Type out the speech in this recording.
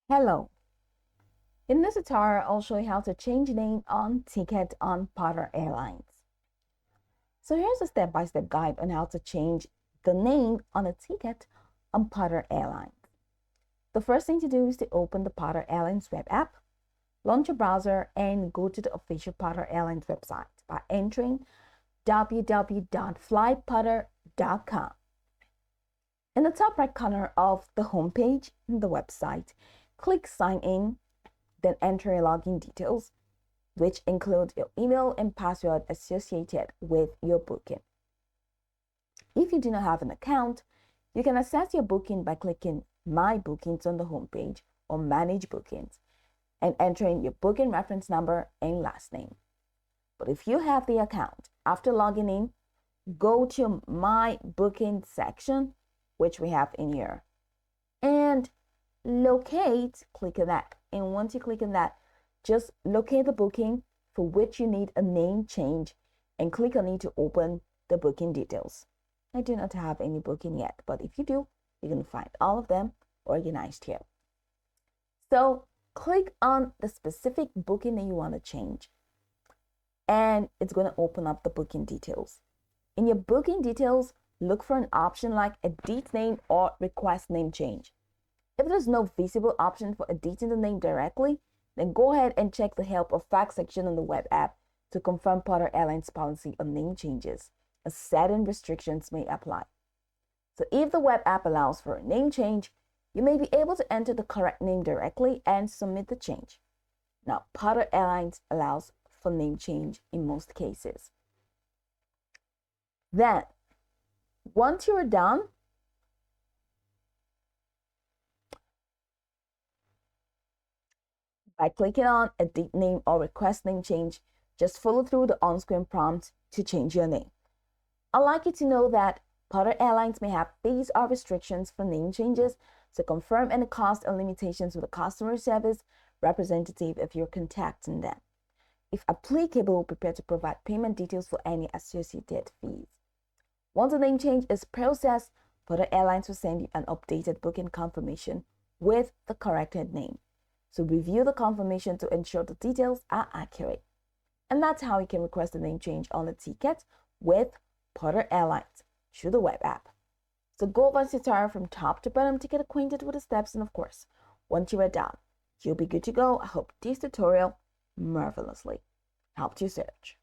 Hello. In this tutorial, I'll show you how to change name on ticket on Porter Airlines. So here's a step-by-step guide on how to change the name on a ticket on Porter Airlines. The first thing to do is to open the Porter Airlines web app, launch your browser, and go to the official Porter Airlines website by entering www.flyporter.com. In the top right corner of the homepage in the website, click Sign In, then enter your login details, which include your email and password associated with your booking. If you do not have an account, you can access your booking by clicking My Bookings on the homepage or Manage Bookings and entering your booking reference number and last name. But if you have the account, after logging in, go to My Booking section, which we have in here, and click on that. And once you click on that, just locate the booking for which you need a name change and click on it to open the booking details. I do not have any booking yet, but if you do, you can find all of them organized here. So click on the specific booking that you want to change, and it's going to open up the booking details. In your booking details, look for an option like edit name or request name change. If there's no visible option for editing the name directly, then go ahead and check the help or facts section on the web app to confirm Porter Airlines policy on name changes, as certain restrictions may apply. So if the web app allows for a name change, you may be able to enter the correct name directly and submit the change. Now, Porter Airlines allows for name change in most cases. Then, once you are done, by clicking on Edit Name or Request Name Change, just follow through the on-screen prompt to change your name. I'd like you to know that Porter Airlines may have fees or restrictions for name changes, so confirm any cost and limitations with a customer service representative if you're contacting them. If applicable, prepare to provide payment details for any associated fees. Once a name change is processed, Porter Airlines will send you an updated booking confirmation with the corrected name. So review the confirmation to ensure the details are accurate. And that's how you can request a name change on a ticket with Porter Airlines through the web app. So go over this tutorial from top to bottom to get acquainted with the steps, and of course, once you are done, you'll be good to go. I hope this tutorial marvelously helped you search.